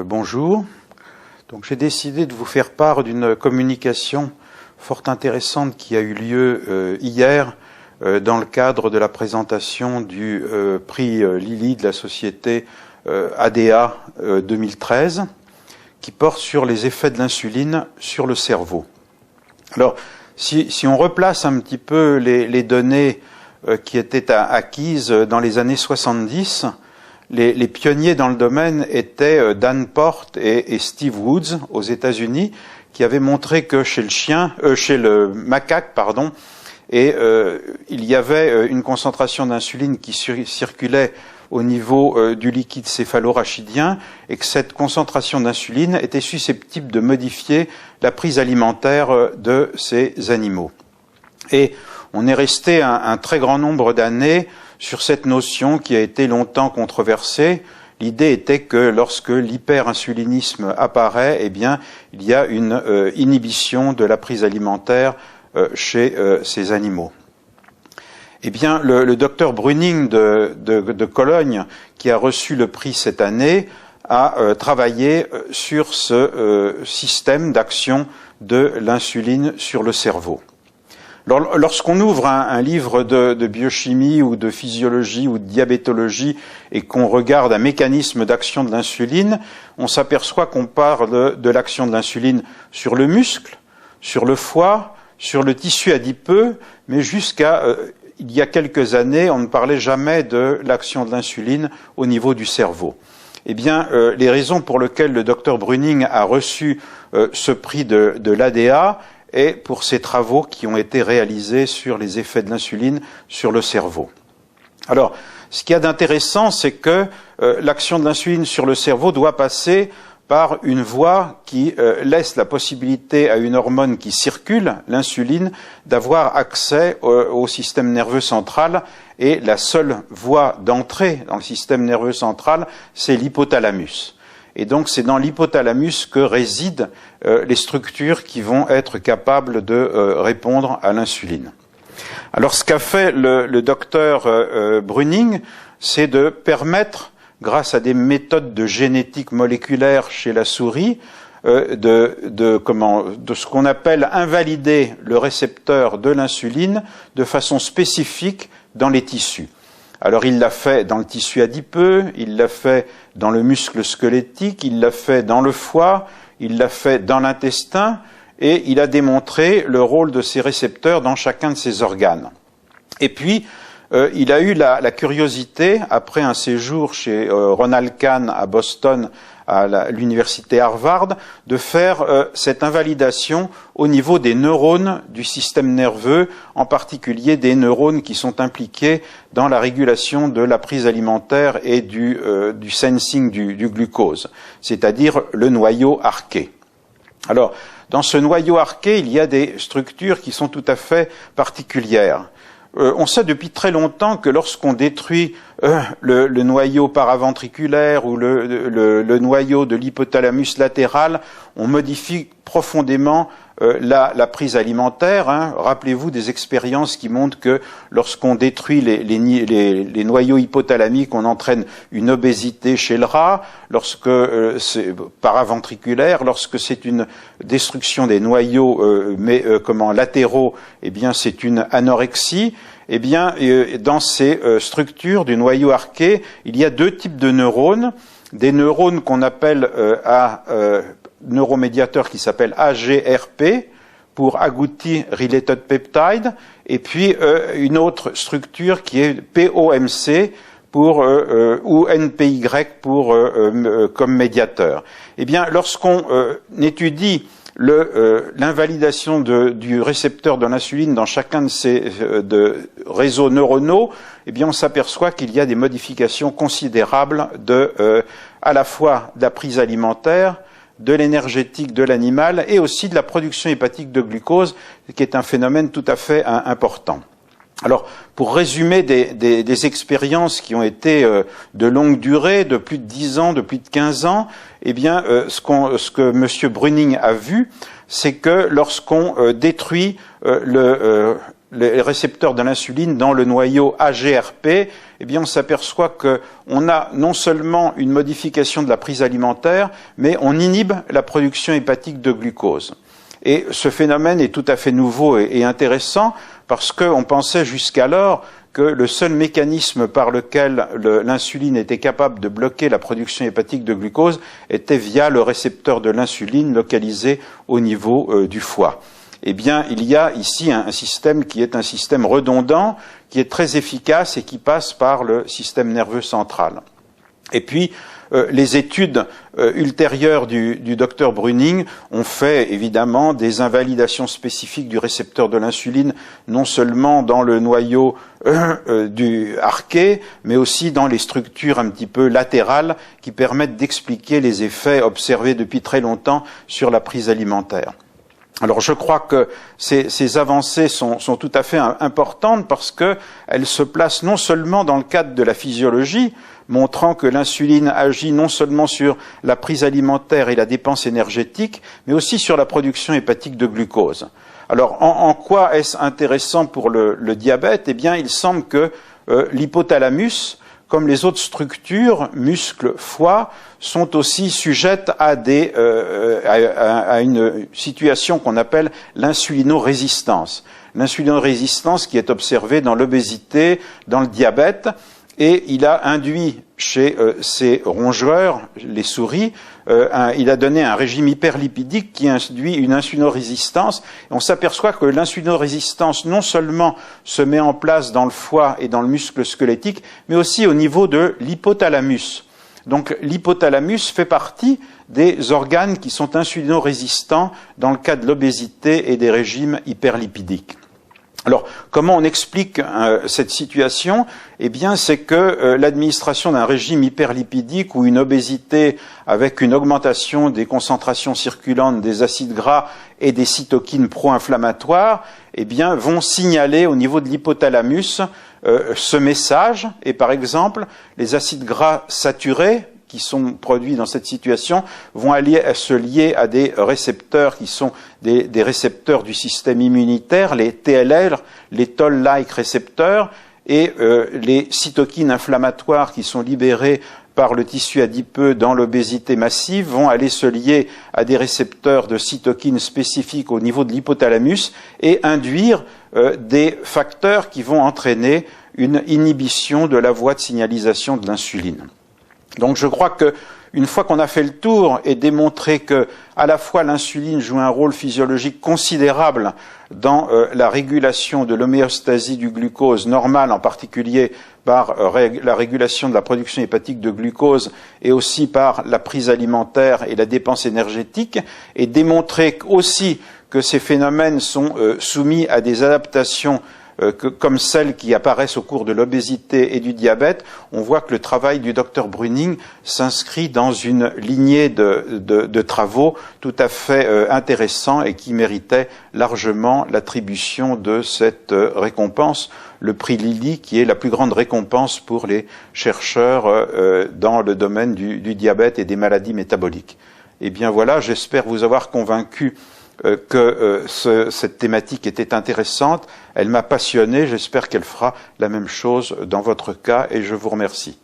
Bonjour. Donc j'ai décidé de vous faire part d'une communication fort intéressante qui a eu lieu hier dans le cadre de la présentation du prix Lilly de la société ADA 2013, qui porte sur les effets de l'insuline sur le cerveau. Alors, si on replace un petit peu les données qui étaient acquises dans les années 70, les pionniers dans le domaine étaient Dan Porte et Steve Woods aux États-Unis, qui avaient montré que chez le macaque, il y avait une concentration d'insuline qui circulait au niveau du liquide céphalorachidien et que cette concentration d'insuline était susceptible de modifier la prise alimentaire de ces animaux. Et on est resté un très grand nombre d'années sur cette notion qui a été longtemps controversée. L'idée était que lorsque l'hyperinsulinisme apparaît, eh bien, il y a une inhibition de la prise alimentaire chez ces animaux. Eh bien, le docteur Brüning de Cologne, qui a reçu le prix cette année, a travaillé sur ce système d'action de l'insuline sur le cerveau. Lorsqu'on ouvre un livre de biochimie ou de physiologie ou de diabétologie et qu'on regarde un mécanisme d'action de l'insuline, on s'aperçoit qu'on parle de l'action de l'insuline sur le muscle, sur le foie, sur le tissu adipeux, mais jusqu'à il y a quelques années, on ne parlait jamais de l'action de l'insuline au niveau du cerveau. Eh bien, les raisons pour lesquelles le docteur Brüning a reçu ce prix de l'ADA est pour ses travaux qui ont été réalisés sur les effets de l'insuline sur le cerveau. Alors, ce qu'il y a d'intéressant, c'est que l'action de l'insuline sur le cerveau doit passer par une voie qui laisse la possibilité à une hormone qui circule, l'insuline, d'avoir accès au système nerveux central, et la seule voie d'entrée dans le système nerveux central, c'est l'hypothalamus. Et donc c'est dans l'hypothalamus que résident les structures qui vont être capables de répondre à l'insuline. Alors ce qu'a fait le docteur Brüning, c'est de permettre, grâce à des méthodes de génétique moléculaire chez la souris, de ce qu'on appelle invalider le récepteur de l'insuline de façon spécifique dans les tissus. Alors il l'a fait dans le tissu adipeux, il l'a fait dans le muscle squelettique, il l'a fait dans le foie, il l'a fait dans l'intestin, et il a démontré le rôle de ces récepteurs dans chacun de ces organes. Et puis, il a eu la curiosité, après un séjour chez Ronald Kahn à Boston, à l'université Harvard, de faire cette invalidation au niveau des neurones du système nerveux, en particulier des neurones qui sont impliqués dans la régulation de la prise alimentaire et du sensing du glucose, c'est-à-dire le noyau arqué. Alors, dans ce noyau arqué, il y a des structures qui sont tout à fait particulières. On sait depuis très longtemps que lorsqu'on détruit le noyau paraventriculaire ou le noyau de l'hypothalamus latéral, on modifie profondément la prise alimentaire. Rappelez-vous des expériences qui montrent que lorsqu'on détruit les noyaux hypothalamiques, on entraîne une obésité chez le rat. Lorsque c'est paraventriculaire, lorsque c'est une destruction des noyaux latéraux, eh bien c'est une anorexie. Eh bien, dans ces structures du noyau arqué, il y a deux types de neurones. Des neurones qu'on appelle neuromédiateurs qui s'appellent AGRP, pour Agouti Related Peptide, et puis une autre structure qui est POMC, ou NPY comme médiateur. Eh bien, lorsqu'on étudie l'invalidation du récepteur de l'insuline dans chacun de ces réseaux neuronaux, eh bien, on s'aperçoit qu'il y a des modifications considérables à la fois de la prise alimentaire, de l'énergétique de l'animal et aussi de la production hépatique de glucose, qui est un phénomène tout à fait important. Alors, pour résumer des expériences qui ont été de longue durée, de plus de 10 ans, de plus de 15 ans, eh bien, ce que M. Brüning a vu, c'est que lorsqu'on détruit les récepteurs de l'insuline dans le noyau AGRP, eh bien, on s'aperçoit qu'on a non seulement une modification de la prise alimentaire, mais on inhibe la production hépatique de glucose. Et ce phénomène est tout à fait nouveau et intéressant parce qu'on pensait jusqu'alors que le seul mécanisme par lequel l'insuline était capable de bloquer la production hépatique de glucose était via le récepteur de l'insuline localisé au niveau du foie. Eh bien, il y a ici un système qui est un système redondant, qui est très efficace et qui passe par le système nerveux central. Et puis, les études ultérieures du docteur Brüning ont fait évidemment des invalidations spécifiques du récepteur de l'insuline, non seulement dans le noyau du arché, mais aussi dans les structures un petit peu latérales qui permettent d'expliquer les effets observés depuis très longtemps sur la prise alimentaire. Alors je crois que ces avancées sont tout à fait importantes parce qu'elles se placent non seulement dans le cadre de la physiologie, montrant que l'insuline agit non seulement sur la prise alimentaire et la dépense énergétique, mais aussi sur la production hépatique de glucose. Alors en quoi est-ce intéressant pour le diabète? Eh bien il semble que l'hypothalamus, comme les autres structures, muscles, foie, sont aussi sujettes à une situation qu'on appelle l'insulinorésistance. L'insulinorésistance qui est observée dans l'obésité, dans le diabète, et il a induit chez ces rongeurs, les souris, il a donné un régime hyperlipidique qui induit une insulinorésistance. On s'aperçoit que l'insulinorésistance non seulement se met en place dans le foie et dans le muscle squelettique, mais aussi au niveau de l'hypothalamus. Donc l'hypothalamus fait partie des organes qui sont insulinorésistants dans le cas de l'obésité et des régimes hyperlipidiques. Alors, comment on explique cette situation? Eh bien, c'est que l'administration d'un régime hyperlipidique ou une obésité avec une augmentation des concentrations circulantes des acides gras et des cytokines pro-inflammatoires, eh bien, vont signaler au niveau de l'hypothalamus ce message. Et par exemple, les acides gras saturés qui sont produits dans cette situation vont aller se lier à des récepteurs qui sont des récepteurs du système immunitaire, les TLR, les Toll-like récepteurs, et les cytokines inflammatoires qui sont libérées par le tissu adipeux dans l'obésité massive vont aller se lier à des récepteurs de cytokines spécifiques au niveau de l'hypothalamus et induire des facteurs qui vont entraîner une inhibition de la voie de signalisation de l'insuline. Donc je crois que une fois qu'on a fait le tour et démontré que à la fois l'insuline joue un rôle physiologique considérable dans la régulation de l'homéostasie du glucose normal, en particulier par la régulation de la production hépatique de glucose et aussi par la prise alimentaire et la dépense énergétique, et démontré aussi que ces phénomènes sont soumis à des adaptations comme celles qui apparaissent au cours de l'obésité et du diabète, on voit que le travail du docteur Brüning s'inscrit dans une lignée de travaux tout à fait intéressants et qui méritaient largement l'attribution de cette récompense, le prix Lilly, qui est la plus grande récompense pour les chercheurs dans le domaine du diabète et des maladies métaboliques. Eh bien voilà, j'espère vous avoir convaincu que cette thématique était intéressante. Elle m'a passionné, j'espère qu'elle fera la même chose dans votre cas et je vous remercie.